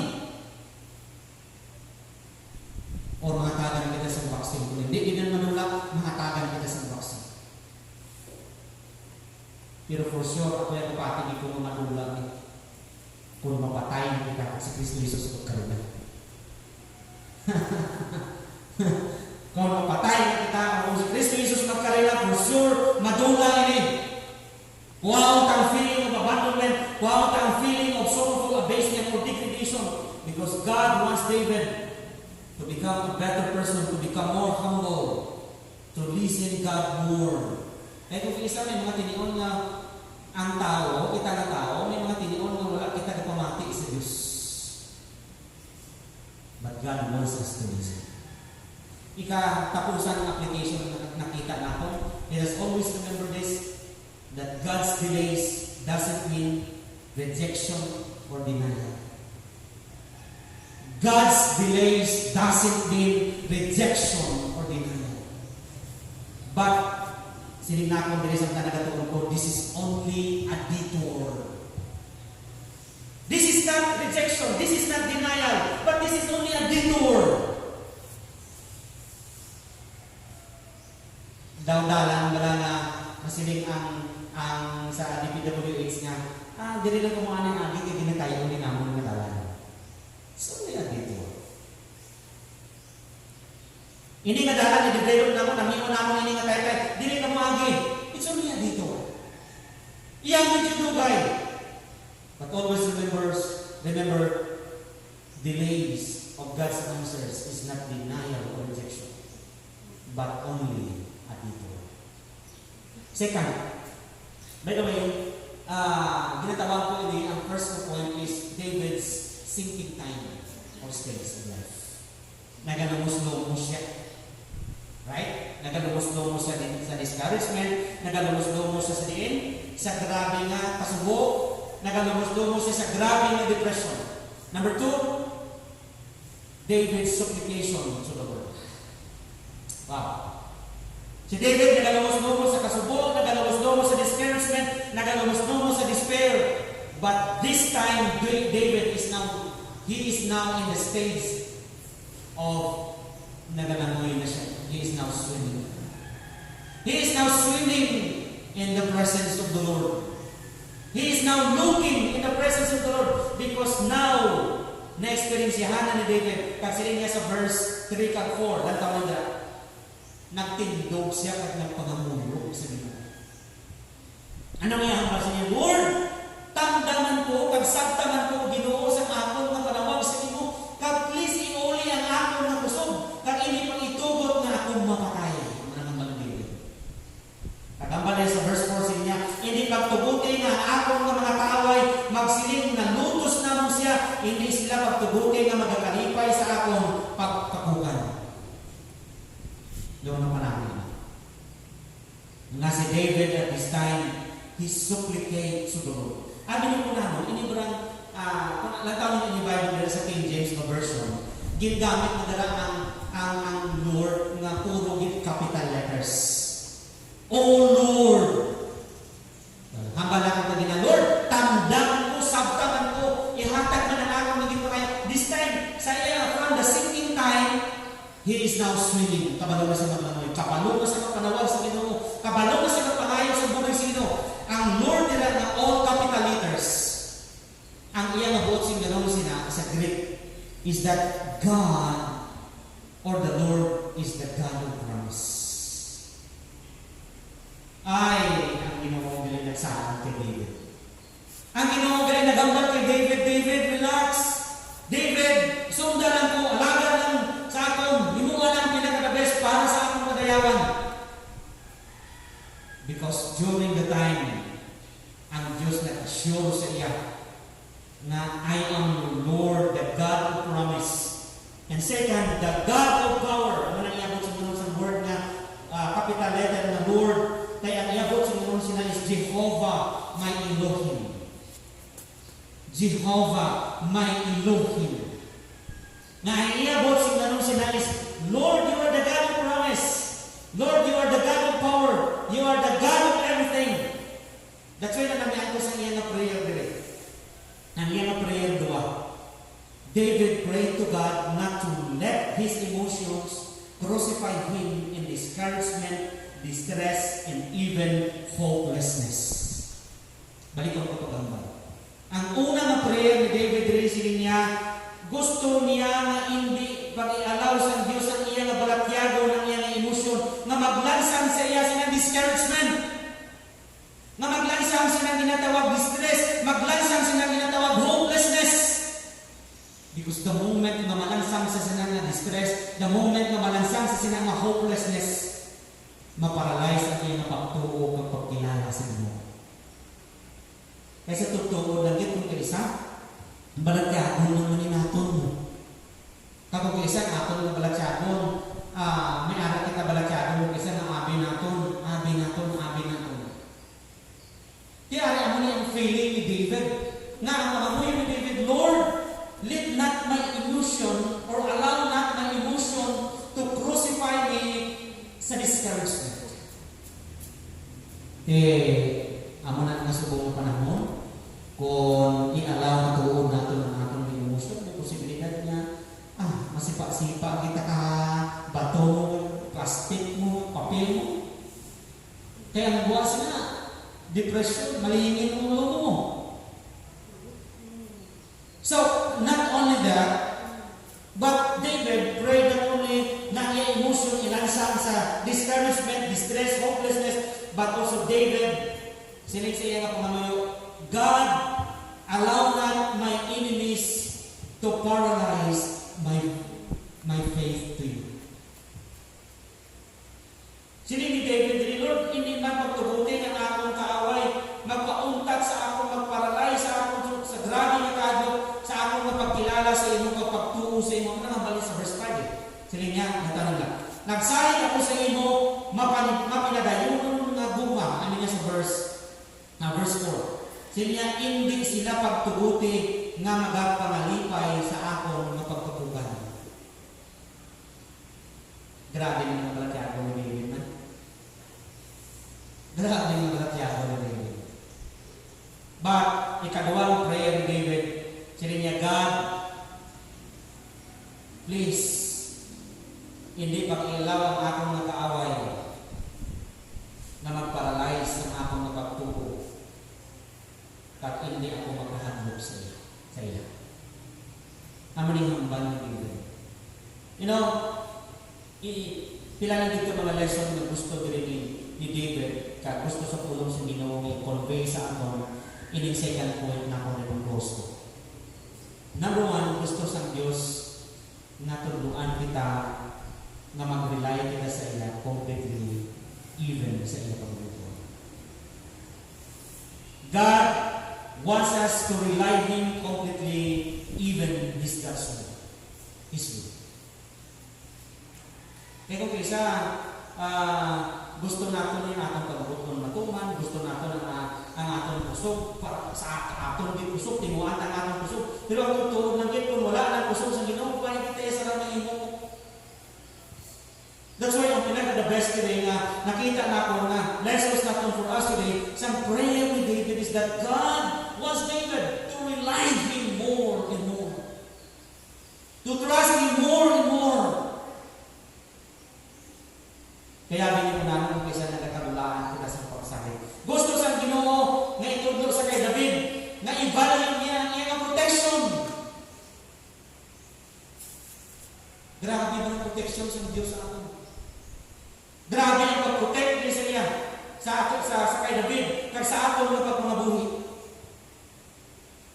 O mahatagan kita sa vaccine. Kung hindi kita manulak, mahatagan kita sa vaccine. Pero for sure, ako yung kapatid ko mga madulang eh. Kung mapatay kita si Kristo Jesus magkaroon na. Kung mapatay kita kung si Kristo Jesus magkaroon na, for sure, madulang ini. Kuwaon kang feeling of abandonment, kuwaon kang feeling of sorrowful abasement or degradation. Because God wants David to become a better person, to become more humble, to listen God more. Eh kung isa may mga tinion nga ang tao, kita na tao, may mga tinion nga wala kita na pamati sa Diyos. But God wants us to listen. Tapusan ng application na nakita natin. Let us always remember this, that God's delays doesn't mean rejection or denial. God's delays doesn't mean rejection or denial. But, sininakon din sa kanagatuon ko, this is only a detour. This is not rejection, this is not denial, but this is only a detour. Daw-dalan, wala na masiling ang sa DPWH niya, dili lang kumuha ng agit, hindi na tayo ulit naman ng dalan. So, may dito. Hindi nga dalan, i-develop na mo, namimo naman hindi nga tayo, dili ka mo agi. It's only dito. Iyang medyo dugay. But always remember, delays of God's answers is not denial or rejection, but only a detour. Second, by the way, ginatawag ko ini, ang first point is David's sinking time or stage in life. Nagalumuslo mo siya. Right? Nagalumuslo mo siya sa discouragement, nagalumuslo mo siya sa diin, sa grabe nga pasubo, nagalumuslo mo siya sa grabe nga depression. Number 2, David's supplication to the Lord. Wow. Si David, nagalumuslo mo sa kasubo, nagalumuslo mo sa discouragement, nagalumuslo mo sa despair. But this time, David is now in the stage of nagalangoy na siya. He is now swimming. He is now swimming in the presence of the Lord. He is now looking in the presence of the Lord because now, na-experience siya ni David. Kasi niya sa verse 3 kag 4, lantawan niya, nagtindog siya at nagpangamulog sa Ginoo. Ano nga ang basa niya? Lord, tamdaman ko, kagsabtaman ko, Ginoo sa akong nga panawag sa imo, kag please iuli ang akong nga kusog, kag ini pang itugot na akong makakaya. Ano nga malibig? Kagambal sa verse 4 niya, hindi pagtubuti nga ang akong nga mga kaaway, magsiling na lutos na mo siya, hindi sila pagtubuti nga magakalipay sa akong pagkakukan. Doon ang panahon. Nga si David at this time, he supplicates to the Lord. Ano yung punano? Inibrang, lantaw nyo yung Bible nila sa King James Version, gingamit na dala ang Lord nga puro capital letters. Oh Lord! Hambala ko pag na, Lord, tamdam ko, sabtaman ko, ihatag man ang akong maging pakaya. This time, sa iya, from the sinking time, he is now swimming. Kabalo na sa maglangoy. Kabalo na sa magpanawag sa Ginoo. Kabalo na sa magpangayo sa buhay sa Ginoo. Ang Lord nila na all capital letters. Ang iya nga buot sing gano'n sina sa Greek is that God or the Lord is the God of promise. Ay, ang Ginoo galing nagsahan kay David. Ang Ginoo galing nagambal kay David. David, relax. David, sundan lang ko. Alaga lang sa akong. Himuan ang pinaka-best para sa akong kadayawan. Because during the time, ang Diyos nag-assure sa iya na I am your Lord, the God of promise. And second, the God of power. Ano nang iabot sa word na capital letter na Lord, kaya ang iabot sa sila is Jehovah, my Elohim. Jehovah, my Elohim. Na ang iabot sa sila is, Lord, you are the God of promise. Lord, you are the God of power. You are the God of everything. That's why nanamihan ko sa iya na prayer dire. Ang iya na prayer dua. David prayed to God not to let his emotions crucify him in discouragement, distress, and even hopelessness. Balikan ko ito gambal. Ang una na prayer ni David diri sini niya, gusto niya nga hindi pag-ialaw sa Dios ang iya nga balatyago ng iya nga emosyon, nga maglansang sa iya sinang discouragement, nga maglansang sinang ginatawag distress, maglansang sinang ginatawag hopelessness. Because the moment na malansang sa sinang nga distress, the moment na malansang sa sinang nga hopelessness, maparalyze ang iya nga pagtuo kag pagkilala sa Ginoo. Kaya sa totoo, langit kung kaisa, balatyagon naman ni naton mo. Kapag kaisa, aton na balatyagon, may arat kita balatyagon mo kaisa na abi naton. Kaya ari mo niya ang feeling ni David. Nga ang maamoy ni David, Lord, let not my emotion or allow not my emotion to crucify me sa discouragement. Amo na nasubong panahon, kung i-allow na tuon natin ang atong emosyon, may posibilidad niya, masipa-sipa kita ka, bato mo, plastic mo, papel mo. Kaya ang buwas na, depression, malihingin mo ulo mo. So, not only that, but David prayed not only na iya emotion ilansang sa discouragement, distress, hopelessness, but also David, sinig sa iya nga pangamuyo, God, allow not my enemies to paralyze my faith to you. Sinig ni David, Lord, hindi man pagtubuti ang akong kaaway, magpauntat sa akong, magparalyze sa akong, sa grabe nga kadyo, sa akong mapagkilala sa imo, kapagtuo sa imo. Ano nga balik sa verse 5? Sinig niya, natanong lang. Nagsalit ako sa imo, mapinadayon nga guma. Ano niya sa verse 4? Sinya hindi sila pagtuguti nga magapangalipay sa akong mapagtutugan. Grabe ng mga balatyago ni David man. Grabe ng mga balatyago ni David. But, ikaduwang prayer ni David, siya God, please, hindi pag-ilaw ang akong nag-aaway na magparalyze ang akong mapagtuo. At hindi ako maghahandog sa iya. Amo ning hambal ni David. You know, pila lang dito mga lesson na gusto diri ni David, ka gusto sa pulong sa Ginoo nga convey sa aton ining second point na ako rin gusto. Number one, gusto sa Dios na tuluan kita na mag-rely kita sa iya completely, even sa iya pagbubuhay. God wants us to rely Him completely, even His judgment, His will. Kaya kung kaysa gusto natin yung atong pagbuton matuman, gusto natin ang atong pusok, para sa atong di pusok, timuan ang atong pusok. Pero ang tutuog ng kung wala ng pusok sa Ginoo, kaya kita sa ramay mo. That's why ang pinaka the best today nga nakita na ako nga lessons natin for us today, sa prayer with David is that God wants David to rely Him more and more, to trust Him more and more. Kaya binigyan namin kung kaysa nagkakabulaan kita sa pagsakit. Gusto sa Ginoo nga itudlo sa kay David na i-value niya ang iyang protection. Grabe ba ang protection sa Diyos sa atin? Grabe ang pag-protect niya sa iya sa kay David kag sa aton nga pagpangabuhi.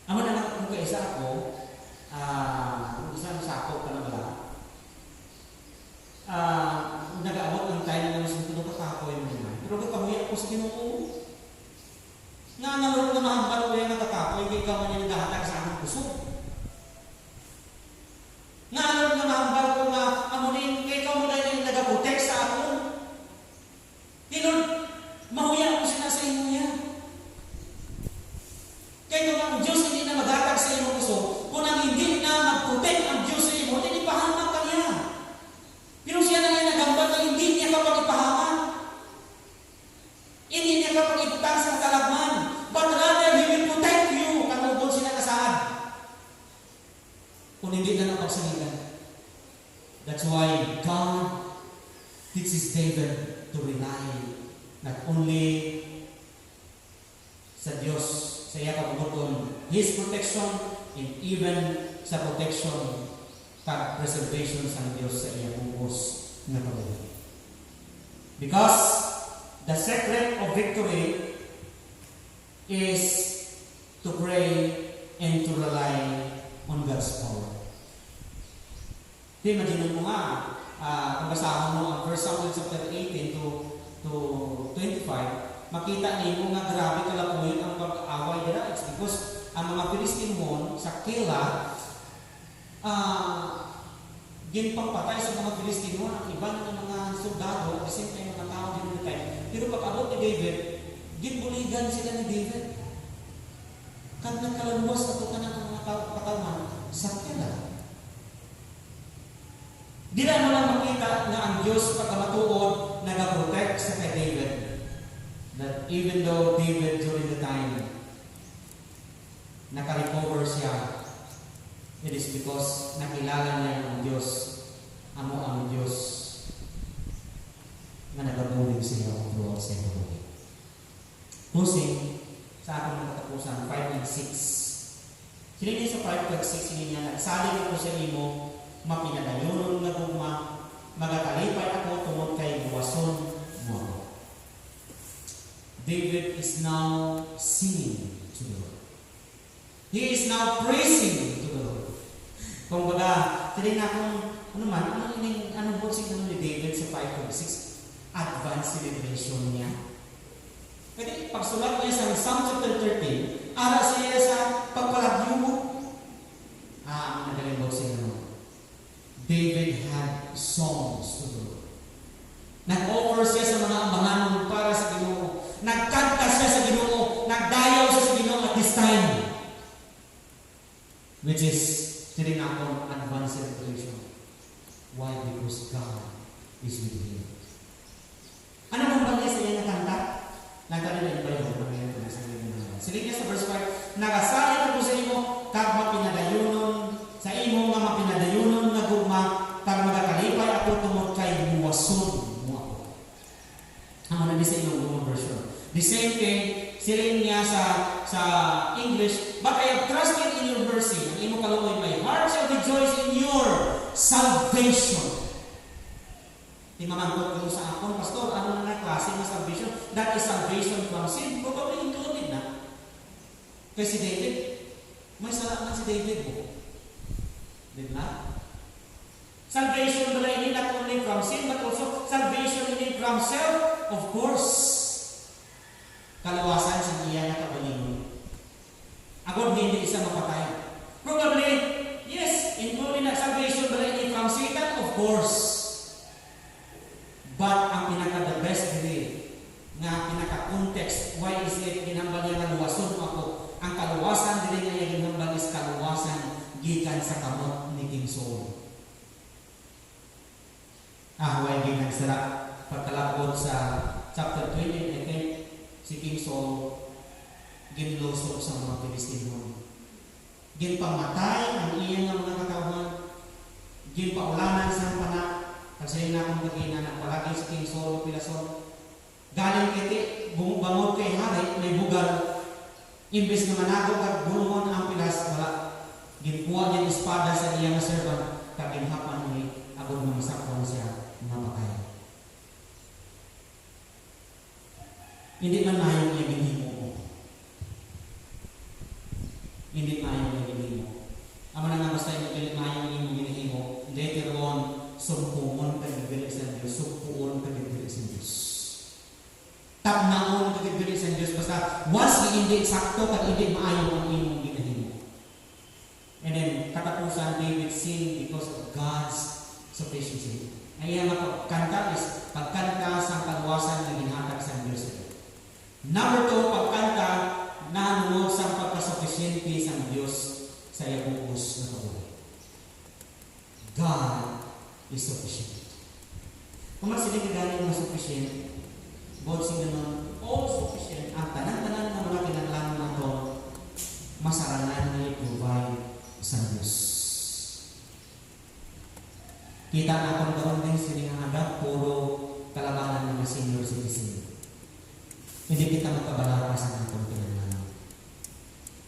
Amo na kung kaisa ako, isang sako ka na ba? Nag-aabot ng time na mas tulog kakakoy mo naman. Pero kakamuya ako sa Ginoo. Nga nalaro na mahambal ko yung nakakakoy, kaya ikaw man yung naghahatag sa aking puso. Nga nalaro na mahambal ko nga amunin, kaya ikaw mo na yung nag-protect sa akin. Lord, mahuya ako siya sa inyo niya. Kaya kung ang Diyos hindi na maghatag sa iyong puso, kung ang hindi na mag-protect ang Diyos sa iyo, hindi ipahamak ka niya. Pero siya na yung nagambal na hindi niya kapag ipahamak. Hindi niya kapag iputang sa kalagman. But rather, He will protect you kung doon siya nakasaad. Kung hindi na napagsalitan. That's why God teaches David to rely not only sa Dios sa iya kabubuton, His protection, and even sa protection kag preservation sa Dios sa iya bugos nga kabubuton. Because the secret of victory is to pray and to rely on God's power. Imagine mo nga, kung basahan mo ang 1 Samuel chapter 18 to 25, makita niyo nga grabe kalakuyon ang pag-away nila. It's because ang mga Filistinhon sa Keilah, ginpangpatay sa mga Filistinhon ang iban ng mga soldado at the same time mga tao din nila. Pero pag-abot ni David, ginbuligan sila ni David. Kan nagkalaluwas na ito ka ng mga katawan sa Keilah. Di na mo lang makita na ang Diyos pagkamatuod nag-protect sa kay David. That even though David during the time naka-recover siya, it is because nakilala niya ang Diyos, ang Diyos na nag-abuling siya throughout sa buhay. Closing sa ating mga katapusan, 5 and 6. Sinigin sa 5 and 6, sinigin niya, nagsalig ako sa imo, mapinadayonon na gugma, magatalipay ako tungod kay buwason mo. David is now singing to the Lord. He is now praising to the Lord. Kung baga, tinignan kung anong botsing ni David sa 5:6? Advanced celebration niya. Pwede, pagsulat niya sa Psalm chapter 13, ara siya sa pagpalagyo mo. Ang nagaling botsing naman. David had songs to the Lord. Nag-offer siya sa mga ambanganon para sa Ginoo. Nagkanta siya sa Ginoo. Nagdayaw siya sa Ginoo at this time. Which is, tinignan advanced celebration. Why? Because God is with him. Ano bang bagay sa iya na kanta? Nagkalilan ba yun? Sige niya sa verse 5, nagasalit ako sa imo, kag mapinadayunon, sa imo nga mapinadayunon na gugma, kag magakalipay ako tungod kay buwason mo ako. Ang ano sa inyong version. The same thing, siling niya sa English, but I have trusted in your mercy. Ang imo kaluoy, my heart shall rejoice in your salvation. Timamangkot ko sa akon, Pastor, ano na klase ng salvation? That is salvation from sin. Probably included na. Kasi si David, may salamat si David mo. Di ba? Salvation ba hindi not only from sin, but also salvation hindi from self? Of course. Kalawasan sa iya na kabalingon. Agad hindi isa mapatay. Probably, yes, including na salvation ba hindi from Satan? Of course. But ang pinaka-the best dili nga pinaka-context, why is it ginhambal niya nga luwason ako? Ang kaluwasan dili nga ginhambal is kaluwasan gikan sa kamot ni King Saul. Why gikan sila pagkalabot sa chapter 20, I think si King Saul ginlusok sa mga Pilistino. Ginpamatay ang iyang mga katawan, ginpaulanan sa panak. Kasi na akong pagkina na palagi si King Saul o Pilason. Galing kiti, bumubangod kay hari, may bugal. Imbis na manago at bulungon ang Pilas, wala. Ginkuha niya espada sa iyang servant, kaginhapan ni agod ng sakon siya napatay. Hindi man mayong niya ginhimo ko. Hindi mayong niya ginhimo. Ama na nga basta yung mayong niya ginhimo, later on, sumpungon kagibili sa Diyos, sumpuon kagibili sa Diyos. Tapnaon kagibili sa Diyos, basta once hindi sakto, kag hindi maayon ang imong ginahimo. And then, katapusan, David sing because of God's sufficiency. Ay ang pagkanta is pagkanta sa kaluwasan na ginhatag sa Diyos. Number 2, pagkanta na nunod sa pagkasufficiente sa Diyos sa iyabukos na kabuhay. God is sufficient. Kung magsilig ka galing na sufficient, God sing naman, all sufficient, ang tanan-tanan na mga kinanglan na ito, masarangan na i-provide sa Diyos. Kita na kung gawin din siling ang agad, puro kalabanan ng mga senior citizen. Hindi kita magkabalara sa mga kinanglan.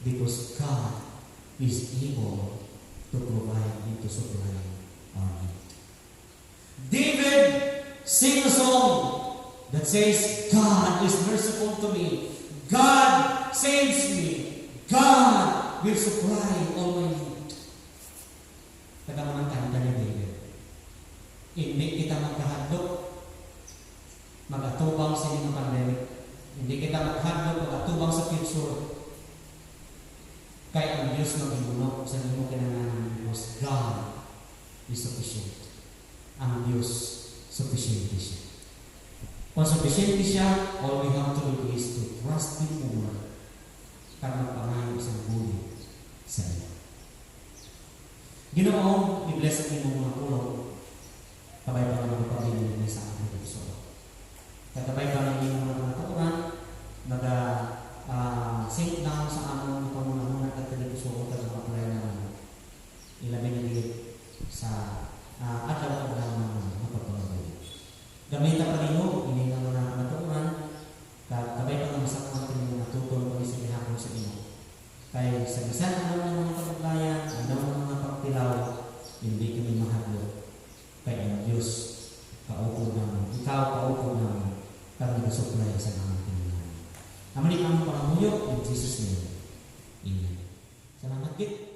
because God is able to provide and to supply our need. David sing a song that says, God is merciful to me. God saves me. God will supply all my need. Taga kanta ni David. Hindi kita magkahadlok, mag-atubang sa inyong pandemic. Hindi kita magkahadlok, mag-atubang sa future. Kaya ang Diyos mag-ibunok sa inyong kinanganan ng Diyos. God is sufficient. Ang Diyos, sufficient siya. Kung sufficient siya, all we have to do is to trust Him more para magpangayon sa buhay sa iyo. Ginoong, i-bless ang inyong mga kulong. Kabay pa naman ang pamilya niya sa ating puso. Kagabay pa naman yung mga naturan, sink down sa among pamunahon at telepuso ko tagang kapulay naman. Ilabi na dito sa ataw ng mapapalagay. Gamita pa ninyo, hindi na mga naturan, kabay pa naman sa kantin yung natutulong ko sa ihapon sa inyo. Kaya sa bisan ng mga kapaglayan, ng mga pagtilaw, hindi kami mahadlo. Kaya ang Diyos, kaupo namin, ikaw kaupo namin, kami nasuplay sa mga pinangalan. Naman ang pangahuyok in Jesus' name. Amen. Salamat, Git.